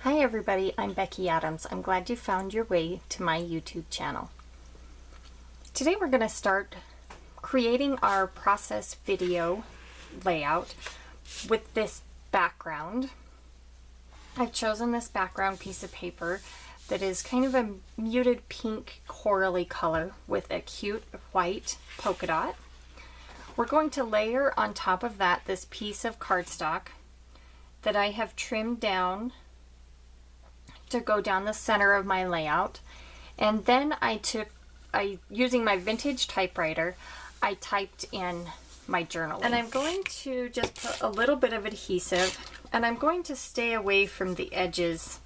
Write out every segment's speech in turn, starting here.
Hi everybody, I'm Becky Adams. I'm glad you found your way to my YouTube channel. Today we're going to start creating our process video layout with this background. I've chosen this background piece of paper that is kind of a muted pink corally color with a cute white polka dot. We're going to layer on top of that this piece of cardstock that I have trimmed down to go down the center of my layout. And then using my vintage typewriter, I typed in my journaling. And I'm going to just put a little bit of adhesive, and I'm going to stay away from the edges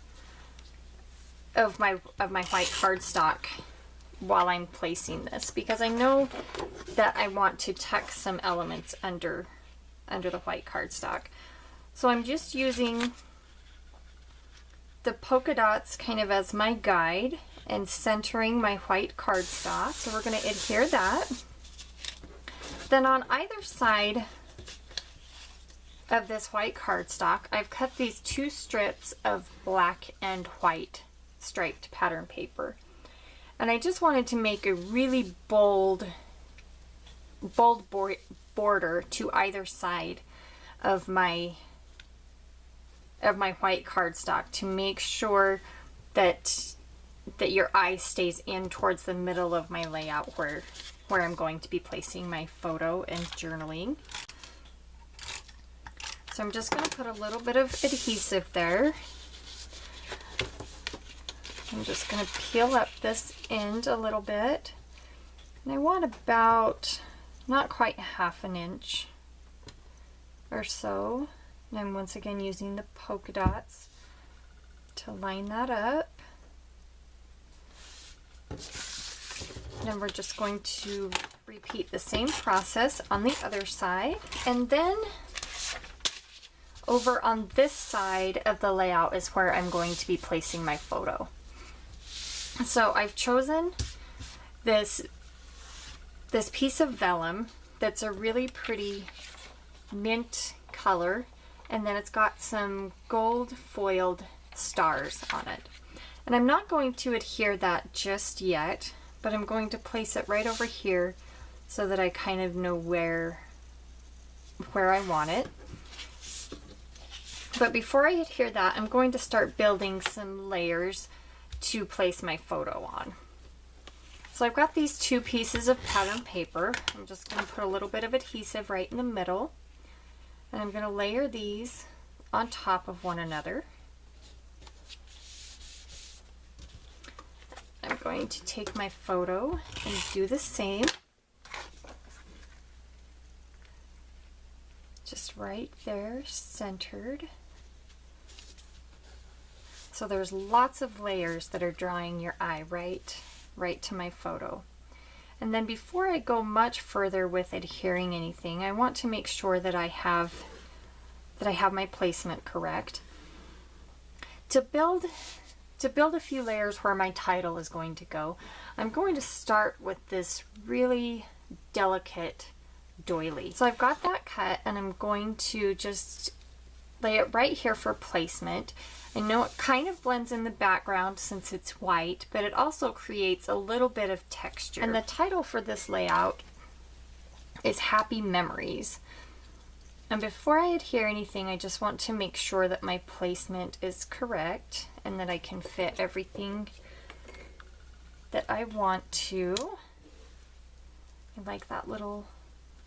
of my white cardstock while I'm placing this, because I know that I want to tuck some elements under the white cardstock. So I'm just using the polka dots kind of as my guide and centering my white cardstock. So we're going to adhere that. Then on either side of this white cardstock, I've cut these two strips of black and white striped pattern paper. And I just wanted to make a really bold border to either side of my white cardstock to make sure that your eye stays in towards the middle of my layout where I'm going to be placing my photo and journaling. So I'm just going to put a little bit of adhesive there. I'm just going to peel up this end a little bit. And I want about not quite half an inch or so. And I'm once again using the polka dots to line that up. And then we're just going to repeat the same process on the other side. And then over on this side of the layout is where I'm going to be placing my photo. So I've chosen this piece of vellum that's a really pretty mint color. And then it's got some gold foiled stars on it. And I'm not going to adhere that just yet, but I'm going to place it right over here so that I kind of know where I want it. But before I adhere that, I'm going to start building some layers to place my photo on. So I've got these two pieces of pattern paper. I'm just going to put a little bit of adhesive right in the middle. And I'm going to layer these on top of one another. I'm going to take my photo and do the same. Just right there, centered. So there's lots of layers that are drawing your eye right to my photo. And then before I go much further with adhering anything, I want to make sure that I have my placement correct. To build a few layers where my title is going to go, I'm going to start with this really delicate doily. So I've got that cut, and I'm going to just lay it right here for placement. I know it kind of blends in the background since it's white, but it also creates a little bit of texture. And the title for this layout is Happy Memories. And before I adhere anything, I just want to make sure that my placement is correct and that I can fit everything that I want to. I like that little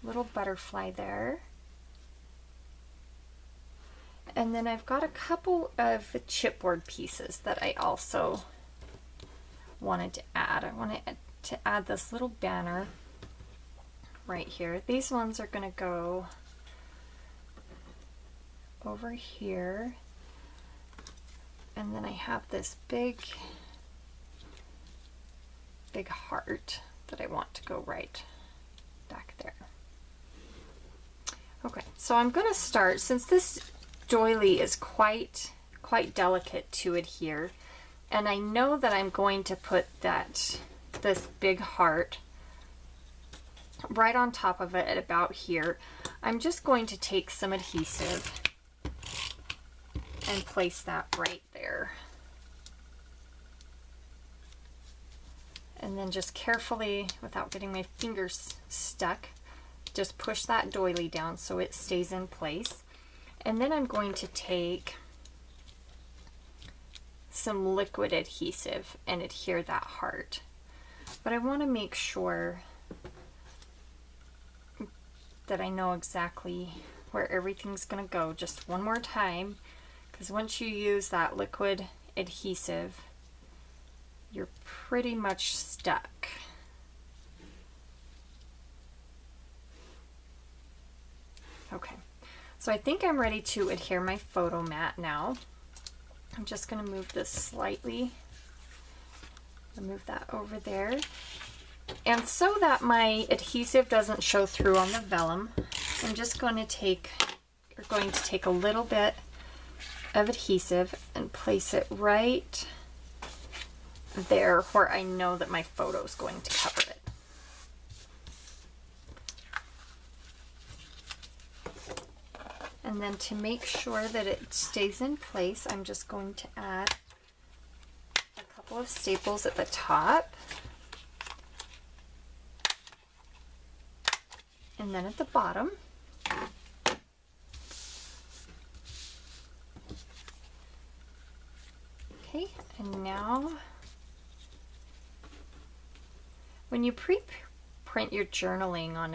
butterfly there. And then I've got a couple of chipboard pieces that I also wanted to add. I wanted to add this little banner right here. These ones are going to go over here. And then I have this big heart that I want to go right back there. Okay, so I'm going to start, since this doily is quite delicate to adhere, and I know that I'm going to put this big heart right on top of it at about here. I'm just going to take some adhesive and place that right there. there. And then just carefully, without getting my fingers stuck, just push that doily down so it stays in place. And then I'm going to take some liquid adhesive and adhere that heart. But I want to make sure that I know exactly where everything's going to go just one more time, because once you use that liquid adhesive, you're pretty much stuck. Okay, so I think I'm ready to adhere my photo mat now. I'm just going to move this slightly, move that over there. And so that my adhesive doesn't show through on the vellum, I'm just going to take a little bit of adhesive and place it right there where I know that my photo is going to cover it. And then to make sure that it stays in place, I'm just going to add a couple of staples at the top. And then at the bottom. Okay, and now when you pre-print your journaling on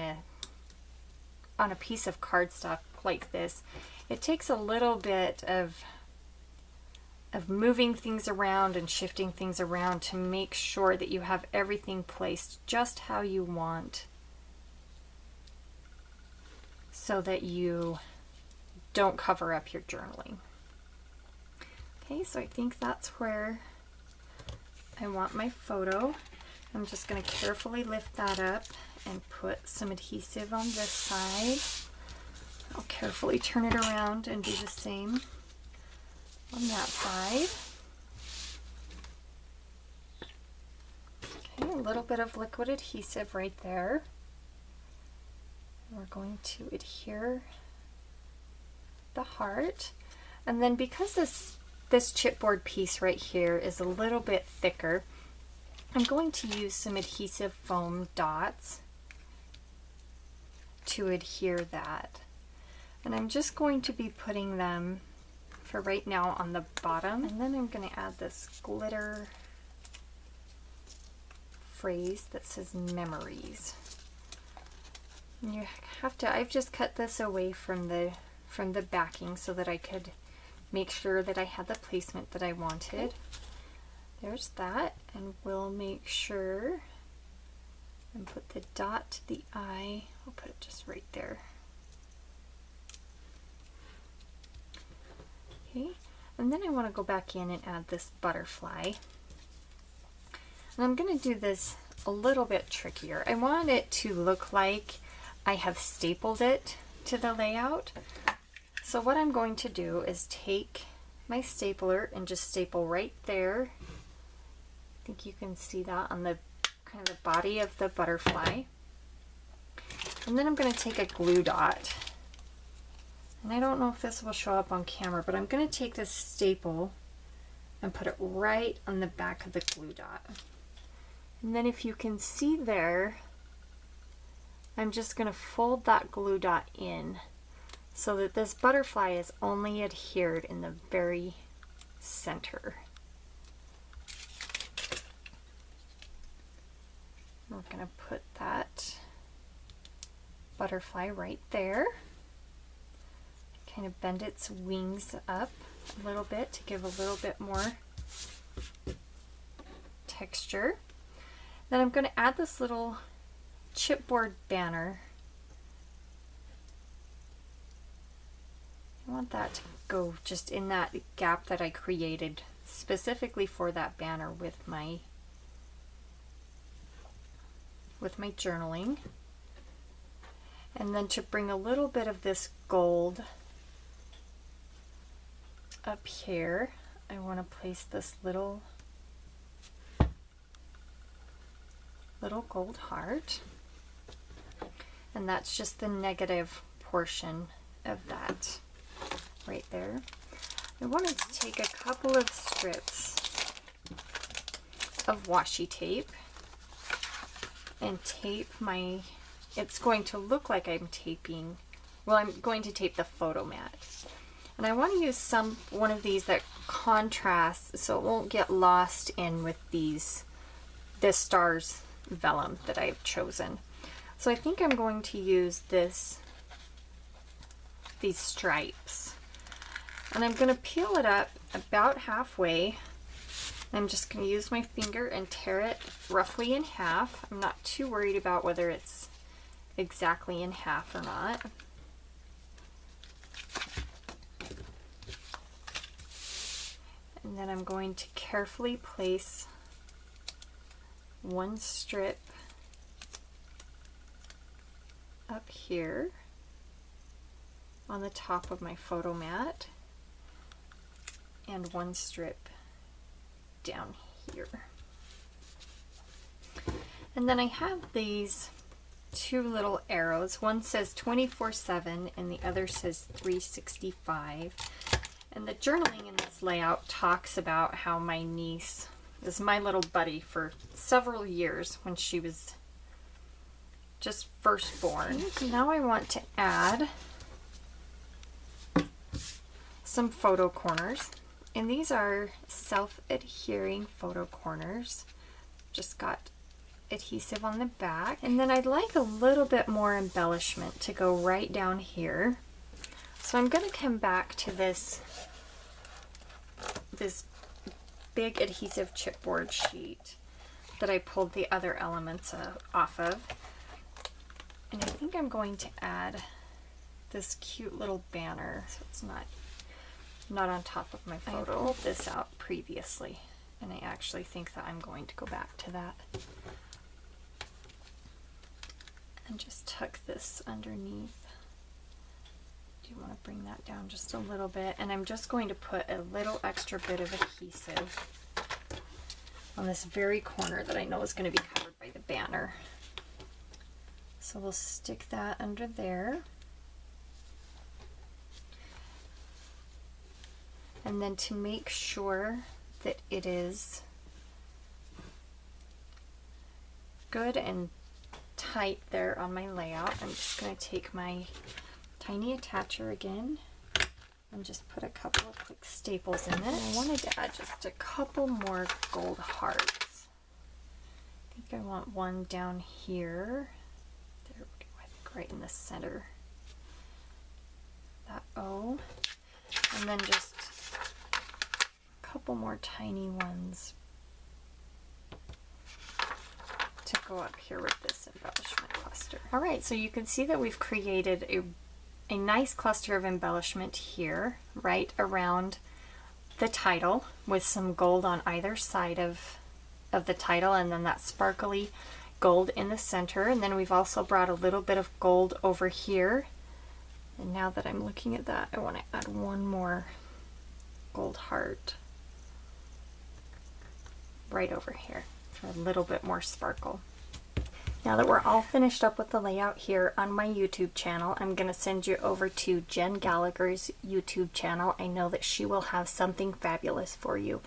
a piece of cardstock like this, it takes a little bit of moving things around and shifting things around to make sure that you have everything placed just how you want, so that you don't cover up your journaling. Okay, so I think that's where I want my photo. I'm just going to carefully lift that up and put some adhesive on this side. I'll carefully turn it around and do the same on that side. Okay, a little bit of liquid adhesive right there. We're going to adhere the heart. And then because this chipboard piece right here is a little bit thicker, I'm going to use some adhesive foam dots to adhere that. And I'm just going to be putting them for right now on the bottom. And then I'm going to add this glitter phrase that says memories. And you have to, I've just cut this away from the backing so that I could make sure that I had the placement that I wanted. There's that, and we'll make sure and put the dot to the eye. I'll put it just right there. Okay, and then I want to go back in and add this butterfly. And I'm going to do this a little bit trickier. I want it to look like I have stapled it to the layout. So what I'm going to do is take my stapler and just staple right there. I think you can see that on the kind of the body of the butterfly. And then I'm going to take a glue dot. And I don't know if this will show up on camera, but I'm going to take this staple and put it right on the back of the glue dot. And then if you can see there, I'm just going to fold that glue dot in so that this butterfly is only adhered in the very center. We're going to put that butterfly right there. Kind of bend its wings up a little bit to give a little bit more texture. Then I'm going to add this little chipboard banner. I want that to go just in that gap that I created specifically for that banner with my journaling. And then to bring a little bit of this gold up here, I want to place this little gold heart, and that's just the negative portion of that right there. I wanted to take a couple of strips of washi tape and tape my, it's going to look like I'm taping, well, I'm going to tape the photo mat. And I want to use one of these that contrasts so it won't get lost in with this stars vellum that I've chosen. So I think I'm going to use these stripes. And I'm going to peel it up about halfway. I'm just going to use my finger and tear it roughly in half. I'm not too worried about whether it's exactly in half or not. And then I'm going to carefully place one strip up here on the top of my photo mat and one strip down here. And then I have these two little arrows. One says 24/7 and the other says 365. And the journaling in this layout talks about how my niece is my little buddy for several years when she was just first born. Now I want to add some photo corners. And these are self-adhering photo corners. Just got adhesive on the back. And then I'd like a little bit more embellishment to go right down here. So I'm going to come back to this big adhesive chipboard sheet that I pulled the other elements off of. And I think I'm going to add this cute little banner so it's not on top of my photo. I pulled this out previously and I actually think that I'm going to go back to that and just tuck this underneath. Do you want to bring that down just a little bit? And I'm just going to put a little extra bit of adhesive on this very corner that I know is going to be covered by the banner. So we'll stick that under there. And then to make sure that it is good and tight there on my layout, I'm just going to take my tiny attacher again and just put a couple of quick staples in it. I wanted to add just a couple more gold hearts. I think I want one down here. There we go, I think right in the center. That O. And then just a couple more tiny ones to go up here with this embellishment cluster. Alright, so you can see that we've created a nice cluster of embellishment here, right around the title, with some gold on either side of the title, and then that sparkly gold in the center. And then we've also brought a little bit of gold over here. And now that I'm looking at that, I want to add one more gold heart right over here for a little bit more sparkle. Now that we're all finished up with the layout here on my YouTube channel, I'm going to send you over to Jen Gallagher's YouTube channel. I know that she will have something fabulous for you.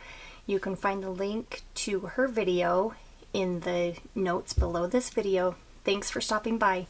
You can find the link to her video in the notes below this video. Thanks for stopping by.